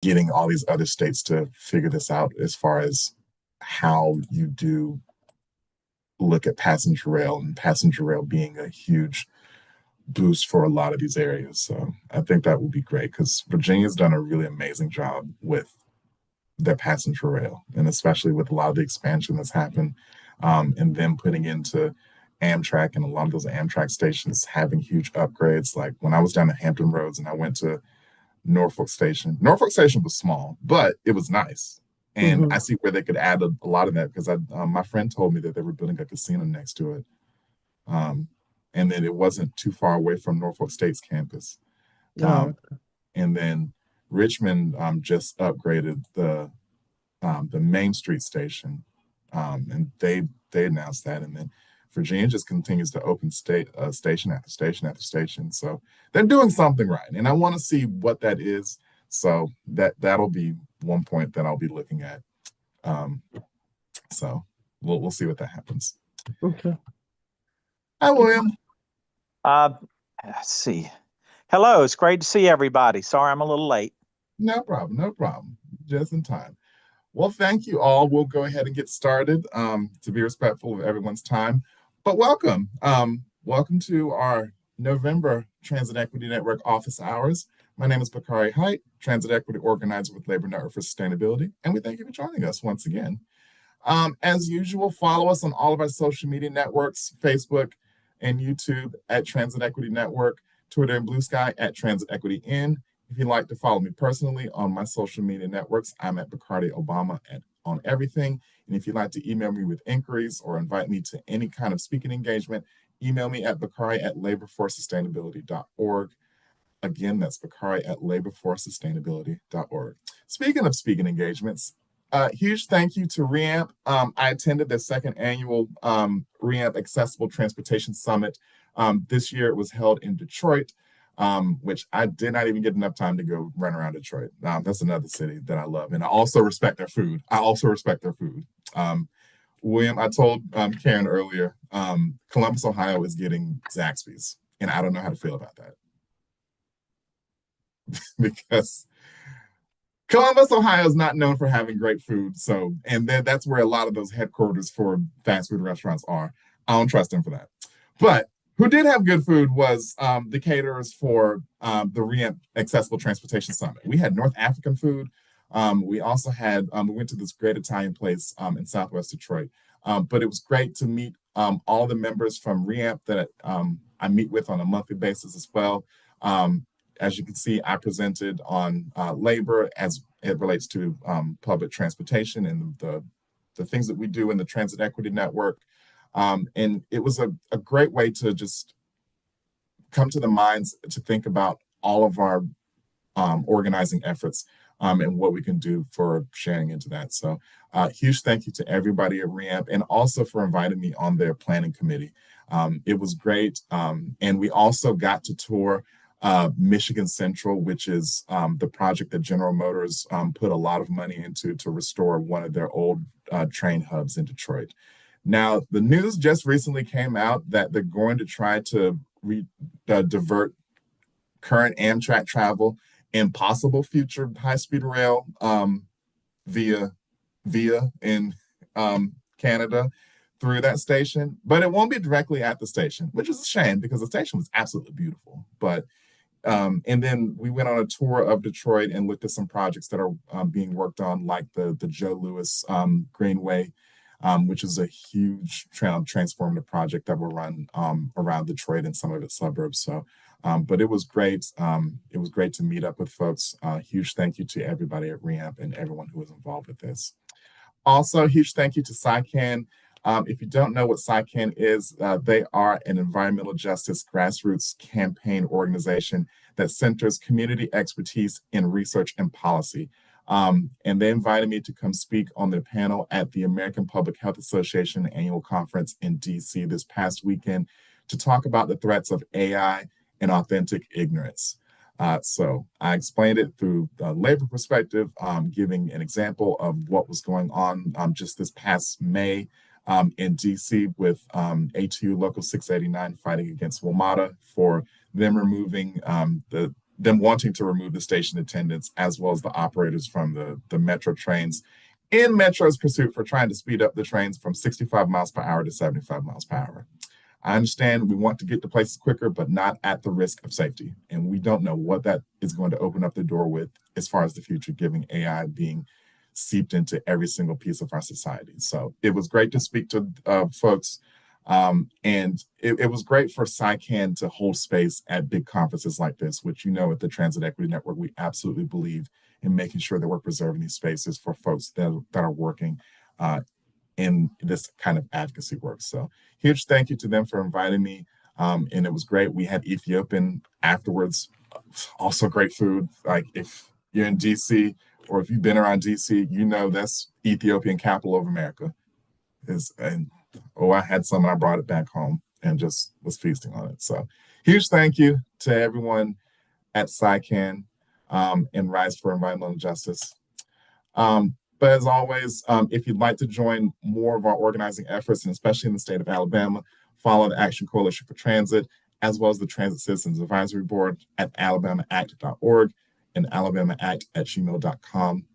getting all these other states to figure this out as far as how you do look at passenger rail and passenger rail being a huge boost for a lot of these areas. So I think that will be great because Virginia's done a really amazing job with their passenger rail, and especially with a lot of the expansion that's happened, and them putting into Amtrak and a lot of those Amtrak stations having huge upgrades. Like when I was down at Hampton Roads and I went to Norfolk Station. Norfolk Station was small, but it was nice. And I Hmm. see where they could add a lot of that because my friend told me that they were building a casino next to it, um, and then it wasn't too far away from Norfolk State's campus. Um, No. and then Richmond just upgraded the Main Street station, and they announced that, and then Virginia just continues to open station after station after station. So they're doing something right, and I want to see what that is. So that'll be one point that I'll be looking at. Um, so we'll see what that happens. Okay. Hi, William. Uh, let's see. Hello, it's great to see everybody. Sorry I'm a little late. No problem. No problem. Just in time. Well, thank you all. We'll go ahead and get started to be respectful of everyone's time. But welcome. Welcome to our November Transit Equity Network office hours. My name is Bakari Height, Transit Equity Organizer with Labor Network for Sustainability, and we thank you for joining us once again. As usual, follow us on all of our social media networks, Facebook and YouTube at Transit Equity Network, Twitter and Blue Sky at Transit Equity N. If you'd like to follow me personally on my social media networks, I'm at Bacardi Obama on everything. And if you'd like to email me with inquiries or invite me to any kind of speaking engagement, email me at Bakari at laborforsustainability.org. Again, that's Bakari at laborforsustainability.org. Speaking of speaking engagements, huge thank you to REAMP. I attended the second annual REAMP Accessible Transportation Summit. This year it was held in Detroit, which I did not even get enough time to go run around Detroit. That's another city that I love. And I also respect their food. William, I told Karen earlier, Columbus, Ohio is getting Zaxby's, and I don't know how to feel about that because Columbus, Ohio is not known for having great food. So, and then that's where a lot of those headquarters for fast food restaurants are. I don't trust them for that. But who did have good food was the caterers for the REAMP Accessible Transportation Summit. We had North African food. We also had, we went to this great Italian place in Southwest Detroit. But it was great to meet all the members from REAMP that I meet with on a monthly basis as well. As you can see, I presented on labor as it relates to public transportation and the things that we do in the Transit Equity Network. And it was a great way to just come to the minds to think about all of our organizing efforts and what we can do for sharing into that. So huge thank you to everybody at REAMP and also for inviting me on their planning committee. It was great. And we also got to tour Michigan Central, which is the project that General Motors put a lot of money into to restore one of their old train hubs in Detroit. Now, the news just recently came out that they're going to try to divert current Amtrak travel and possible future high-speed rail via in Canada through that station, but it won't be directly at the station, which is a shame because the station was absolutely beautiful. But and then we went on a tour of Detroit and looked at some projects that are being worked on, like the Joe Louis Greenway, which is a huge transformative project that will run around Detroit and some of its suburbs. So, but it was great. It was great to meet up with folks. Huge thank you to everybody at REAMP and everyone who was involved with this. Also, huge thank you to SciCan. If you don't know what SciCan is, they are an environmental justice grassroots campaign organization that centers community expertise in research and policy. And they invited me to come speak on their panel at the American Public Health Association annual conference in DC this past weekend to talk about the threats of AI and authentic ignorance. So I explained it through the labor perspective, giving an example of what was going on just this past May in DC with ATU Local 689 fighting against WMATA for them removing them wanting to remove the station attendants as well as the operators from the metro trains in Metro's pursuit for trying to speed up the trains from 65 miles per hour to 75 miles per hour. I understand we want to get to places quicker, but not at the risk of safety. And we don't know what that is going to open up the door with as far as the future, given AI being seeped into every single piece of our society. So it was great to speak to folks. And it was great for SciCan to hold space at big conferences like this, which, you know, at the Transit Equity Network, we absolutely believe in making sure that we're preserving these spaces for folks that are working in this kind of advocacy work. So huge thank you to them for inviting me. And it was great. We had Ethiopian afterwards, also great food. Like if you're in DC or if you've been around DC, you know that's Ethiopian capital of America. And I had some and I brought it back home and just was feasting on it. So huge thank you to everyone at SciCan and Rise for Environmental Justice. But as always, if you'd like to join more of our organizing efforts, and especially in the state of Alabama, follow the Action Coalition for Transit, as well as the Transit Citizens Advisory Board at alabamaact.org and alabamaact@gmail.com.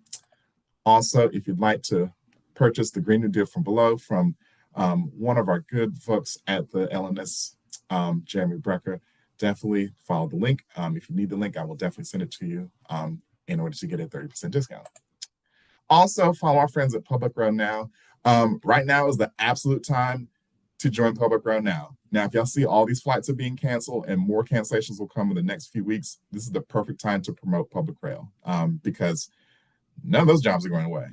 Also, if you'd like to purchase the Green New Deal from below from one of our good folks at the LNS, Jeremy Brecker, definitely follow the link. If you need the link, I will definitely send it to you in order to get a 30% discount. Also, follow our friends at Public Road Now. Right now is the absolute time to join Public Road Now. Now, if y'all see all these flights are being canceled and more cancellations will come in the next few weeks, this is the perfect time to promote public rail because none of those jobs are going away.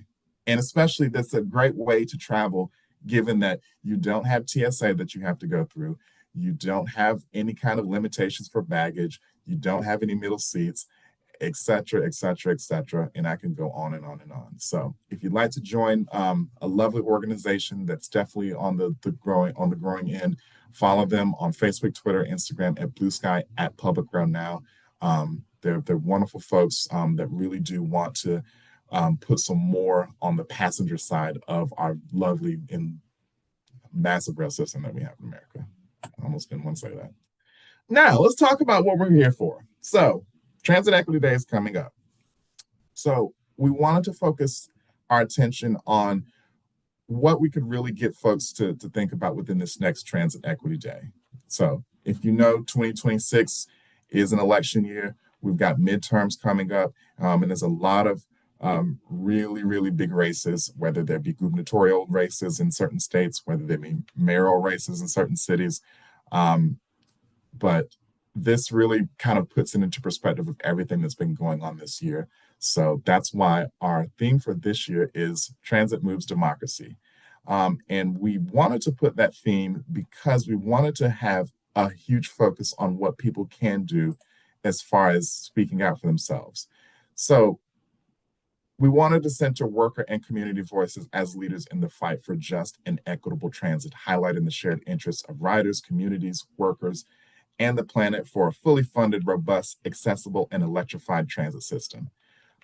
And especially that's a great way to travel, given that you don't have TSA that you have to go through. You don't have any kind of limitations for baggage. You don't have any middle seats, et cetera, et cetera, et cetera. And I can go on and on and on. So if you'd like to join a lovely organization that's definitely on the growing end, follow them on Facebook, Twitter, Instagram at Blue Sky at Public Rail Now. They're wonderful folks that really do want to put some more on the passenger side of our lovely and massive rail system that we have in America. I almost didn't want to say that. Now, let's talk about what we're here for. So, Transit Equity Day is coming up. So, we wanted to focus our attention on what we could really get folks to think about within this next Transit Equity Day. So, if you know 2026 is an election year, we've got midterms coming up, and there's a lot of really, really big races, whether there be gubernatorial races in certain states, whether there be mayoral races in certain cities. But this really kind of puts it into perspective of everything that's been going on this year. So that's why our theme for this year is Transit Moves Democracy. And we wanted to put that theme because we wanted to have a huge focus on what people can do as far as speaking out for themselves. So we wanted to center worker and community voices as leaders in the fight for just and equitable transit, highlighting the shared interests of riders, communities, workers, and the planet for a fully funded, robust, accessible, and electrified transit system.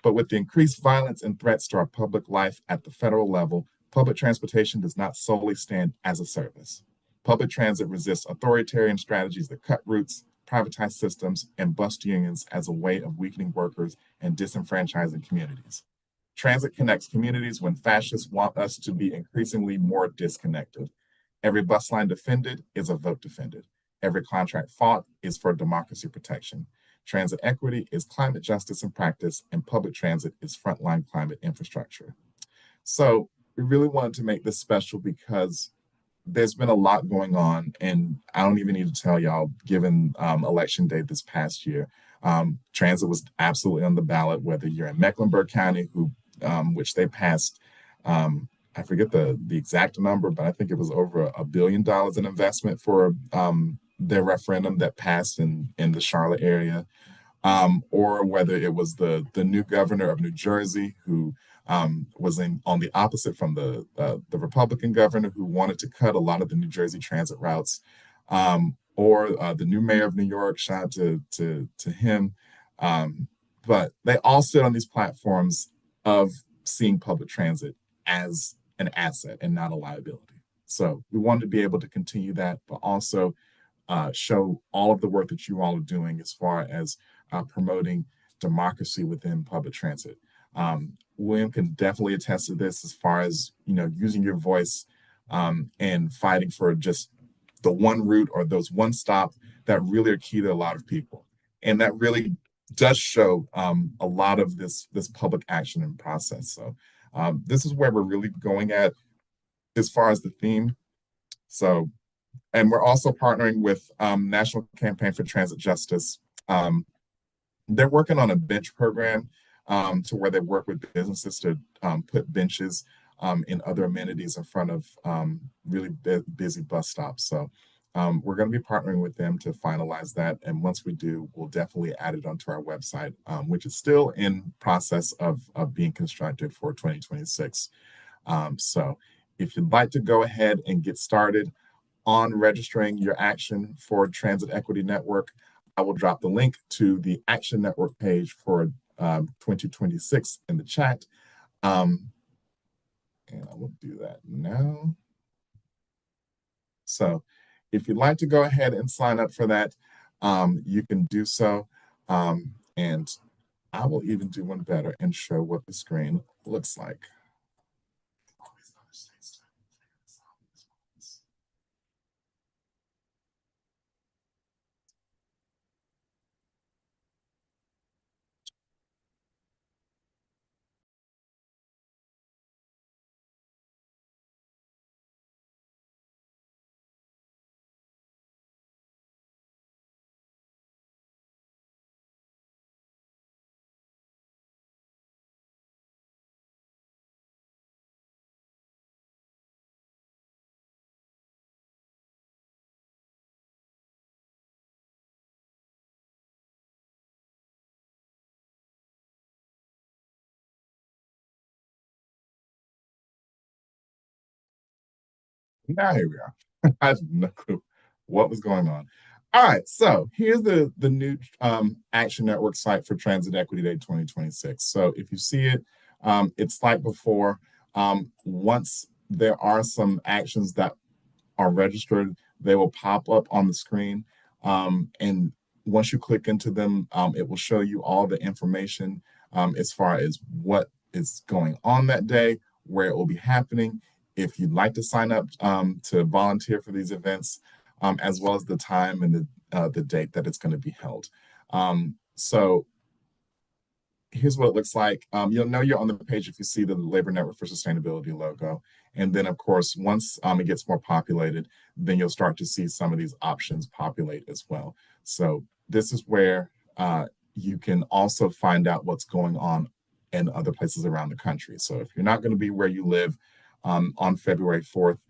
But with the increased violence and threats to our public life at the federal level, public transportation does not solely stand as a service. Public transit resists authoritarian strategies that cut routes, privatize systems, and bust unions as a way of weakening workers and disenfranchising communities. Transit connects communities when fascists want us to be increasingly more disconnected. Every bus line defended is a vote defended. Every contract fought is for democracy protection. Transit equity is climate justice in practice, and public transit is frontline climate infrastructure. So we really wanted to make this special because there's been a lot going on, and I don't even need to tell y'all, given election day this past year, transit was absolutely on the ballot, whether you're in Mecklenburg County, which they passed, I forget the exact number, but I think it was over $1 billion in investment for their referendum that passed in the Charlotte area, or whether it was the new governor of New Jersey who was on the opposite from the Republican governor who wanted to cut a lot of the New Jersey transit routes, or the new mayor of New York. Shout out to him. But they all stood on these platforms of seeing public transit as an asset and not a liability. So we wanted to be able to continue that, but also show all of the work that you all are doing as far as promoting democracy within public transit. William can definitely attest to this as far as using your voice and fighting for just the one route or those one stop that really are key to a lot of people, and that really does show a lot of this public action and process. So this is where we're really going at as far as the theme. So, and we're also partnering with National Campaign for Transit Justice. They're working on a bench program to where they work with businesses to put benches and other amenities in front of really busy bus stops. So we're going to be partnering with them to finalize that. And once we do, we'll definitely add it onto our website, which is still in process of being constructed for 2026. So if you'd like to go ahead and get started on registering your action for Transit Equity Network, I will drop the link to the Action Network page for 2026 in the chat. And I will do that now. So if you'd like to go ahead and sign up for that, you can do so. And I will even do one better and show what the screen looks like. Now here we are. I have no clue what was going on. All right, so here's the new Action Network site for Transit Equity Day 2026. So if you see it, it's like before. Once there are some actions that are registered, they will pop up on the screen. And once you click into them, it will show you all the information as far as what is going on that day, where it will be happening. If you'd like to sign up to volunteer for these events, as well as the time and the date that it's going to be held. So here's what it looks like. You'll know you're on the page if you see the Labor Network for Sustainability logo. And then, of course, once it gets more populated, then you'll start to see some of these options populate as well. So this is where you can also find out what's going on in other places around the country. So if you're not going to be where you live on February 4th,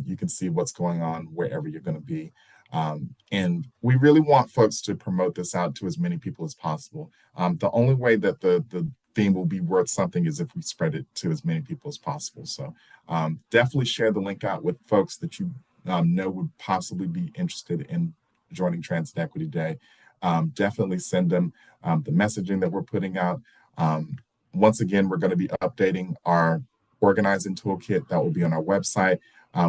you can see what's going on wherever you're going to be. And we really want folks to promote this out to as many people as possible. The only way that the theme will be worth something is if we spread it to as many people as possible. So definitely share the link out with folks that you know would possibly be interested in joining Transit Equity Day. Definitely send them the messaging that we're putting out. Once again, we're going to be updating our organizing toolkit that will be on our website,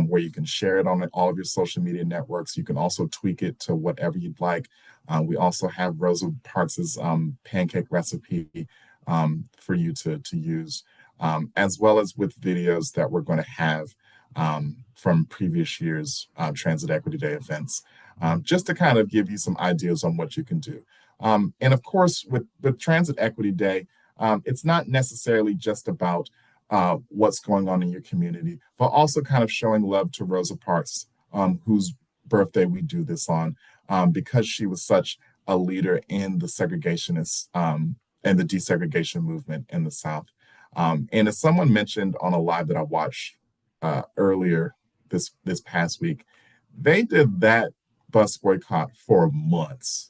where you can share it on all of your social media networks. You can also tweak it to whatever you'd like. We also have Rosa Parks' pancake recipe for you to use, as well as with videos that we're going to have from previous years' Transit Equity Day events, just to kind of give you some ideas on what you can do. And of course, with Transit Equity Day, it's not necessarily just about what's going on in your community, but also kind of showing love to Rosa Parks, whose birthday we do this on, because she was such a leader in the segregationist and the desegregation movement in the South. And as someone mentioned on a live that I watched earlier this past week, they did that bus boycott for months.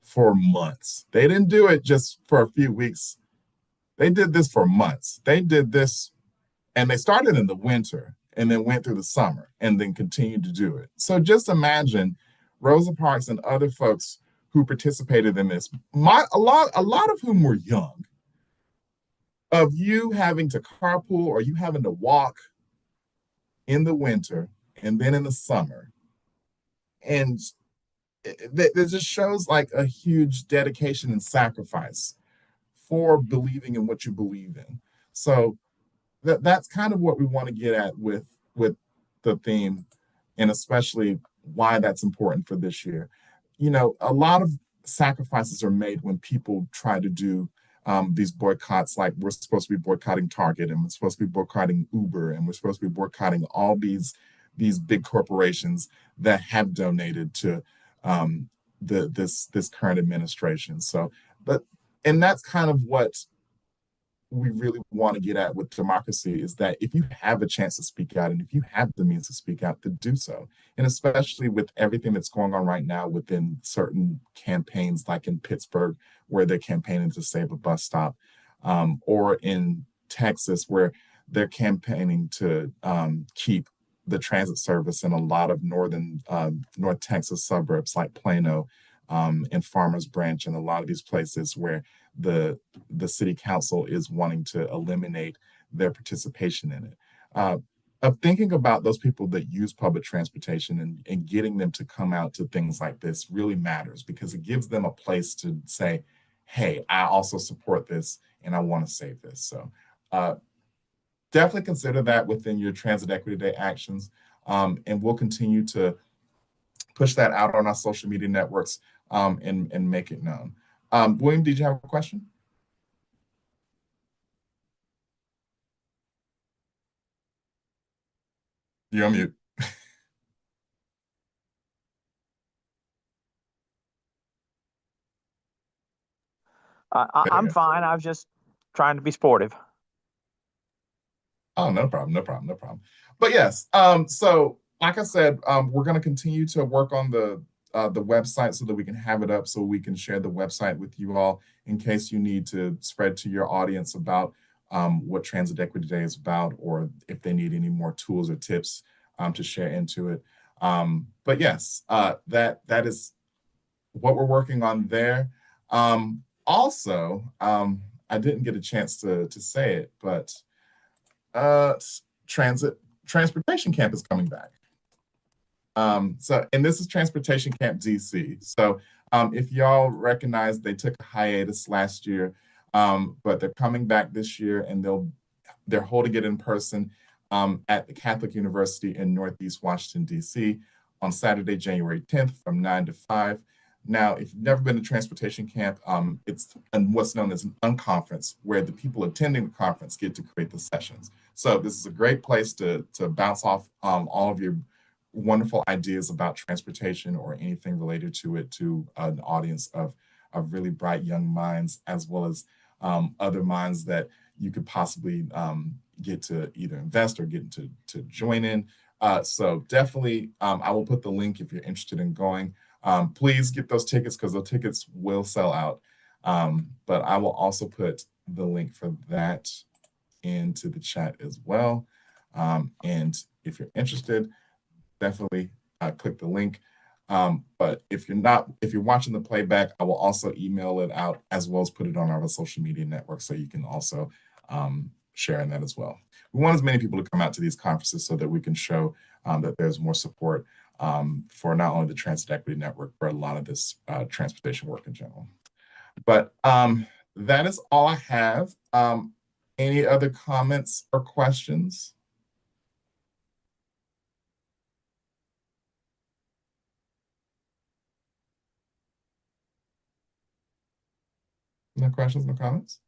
For months. They didn't do it just for a few weeks. They did this for months. They did this, and they started in the winter and then went through the summer and then continued to do it. So just imagine Rosa Parks and other folks who participated in this, a lot of whom were young, of you having to carpool or you having to walk in the winter and then in the summer. And it just shows like a huge dedication and sacrifice for believing in what you believe in. So that's kind of what we want to get at with the theme, and especially why that's important for this year. A lot of sacrifices are made when people try to do these boycotts. Like we're supposed to be boycotting Target, and we're supposed to be boycotting Uber, and we're supposed to be boycotting all these big corporations that have donated to this current administration. So, but and that's kind of what we really want to get at with democracy, is that if you have a chance to speak out and if you have the means to speak out, to do so. And especially with everything that's going on right now within certain campaigns, like in Pittsburgh, where they're campaigning to save a bus stop, or in Texas, where they're campaigning to keep the transit service in a lot of North Texas suburbs like Plano, and Farmers Branch, and a lot of these places where the the city council is wanting to eliminate their participation in it. Uh, of thinking about those people that use public transportation, and getting them to come out to things like this really matters, because it gives them a place to say, hey, I also support this and I want to save this. So uh, definitely consider that within your Transit Equity Day actions. And we'll continue to push that out on our social media networks, and make it known. William, did you have a question? You're on mute. There you I'm go. fine. I was just trying to be sportive. Oh, no problem, no problem, no problem. But yes, so like I said, we're going to continue to work on the website so that we can have it up, so we can share the website with you all in case you need to spread to your audience about what Transit Equity Day is about, or if they need any more tools or tips to share into it. But yes, that is what we're working on there. Also, I didn't get a chance to say it, but uh, transit transportation camp is coming back. And this is Transportation Camp DC. So if y'all recognize, they took a hiatus last year, but they're coming back this year, and they're holding it in person at the Catholic University in Northeast Washington, D.C. on Saturday, January 10th from 9 to 5. Now, if you've never been to transportation camp, it's what's known as an unconference, where the people attending the conference get to create the sessions. So this is a great place to bounce off all of your wonderful ideas about transportation or anything related to it, to an audience of really bright young minds, as well as other minds that you could possibly get to either invest or get to join in. So definitely, I will put the link if you're interested in going. Please get those tickets, because those tickets will sell out. But I will also put the link for that into the chat as well. And if you're interested, definitely click the link. But if you're watching the playback, I will also email it out, as well as put it on our social media network, so you can also share in that as well. We want as many people to come out to these conferences so that we can show that there's more support for not only the Transit Equity Network, but a lot of this transportation work in general. But that is all I have. Any other comments or questions? No questions, no comments?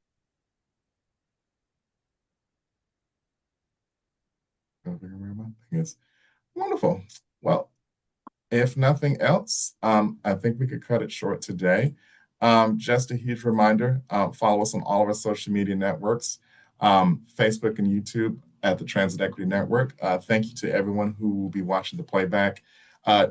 Yes. Wonderful. Well, if nothing else, I think we could cut it short today. Just a huge reminder, follow us on all of our social media networks, Facebook and YouTube at the Transit Equity Network. Thank you to everyone who will be watching the playback.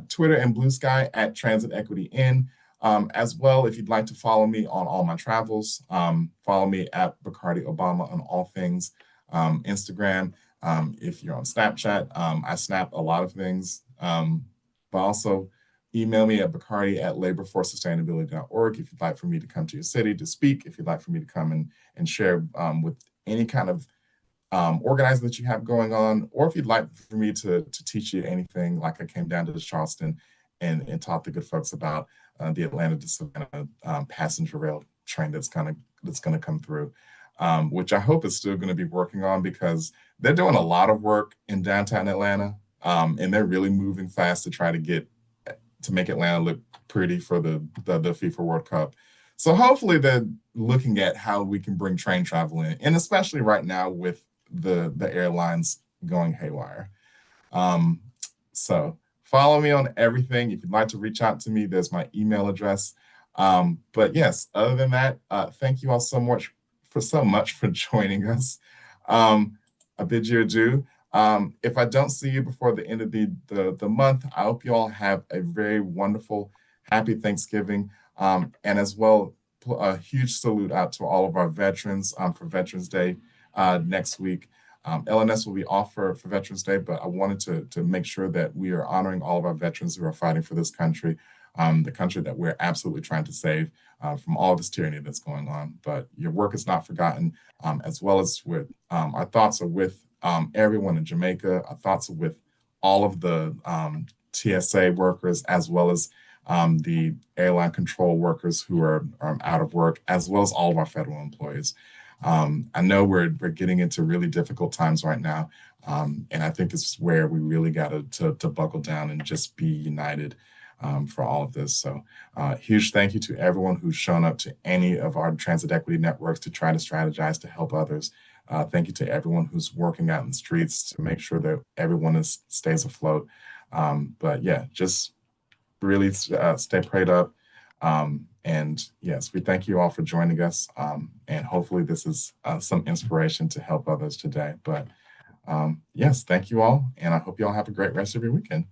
Twitter and Blue Sky at Transit Equity In. As well, if you'd like to follow me on all my travels, follow me at Bakari Obama on all things Instagram. If you're on Snapchat, I snap a lot of things. But also email me at Bakari at laborforsustainability.org if you'd like for me to come to your city to speak, if you'd like for me to come and share with any kind of organizing that you have going on, or if you'd like for me to teach you anything, like I came down to Charleston and taught the good folks about the Atlanta to Savannah passenger rail train that's gonna come through, which I hope is still going to be working on because they're doing a lot of work in downtown Atlanta, and they're really moving fast to try to make Atlanta look pretty for the FIFA World Cup. So hopefully they're looking at how we can bring train travel in, and especially right now with the airlines going haywire. Um, so follow me on everything. If you'd like to reach out to me, there's my email address. But yes, other than that, thank you all so much for joining us. Um, I bid you adieu. If I don't see you before the end of the month, I hope you all have a very wonderful, happy Thanksgiving. And as well, a huge salute out to all of our veterans for Veterans Day next week. LNS will be off for Veterans Day, but I wanted to make sure that we are honoring all of our veterans who are fighting for this country, the country that we're absolutely trying to save from all this tyranny that's going on. But your work is not forgotten, as well as with our thoughts are with everyone in Jamaica. Our thoughts are with all of the TSA workers, as well as the airline control workers who are out of work, as well as all of our federal employees. I know we're getting into really difficult times right now, and I think this is where we really got to buckle down and just be united for all of this. So, huge thank you to everyone who's shown up to any of our transit equity networks to try to strategize to help others. Thank you to everyone who's working out in the streets to make sure that everyone stays afloat. But yeah, just really stay prayed up. And yes, we thank you all for joining us. And hopefully this is some inspiration to help others today. But yes, thank you all. And I hope you all have a great rest of your weekend.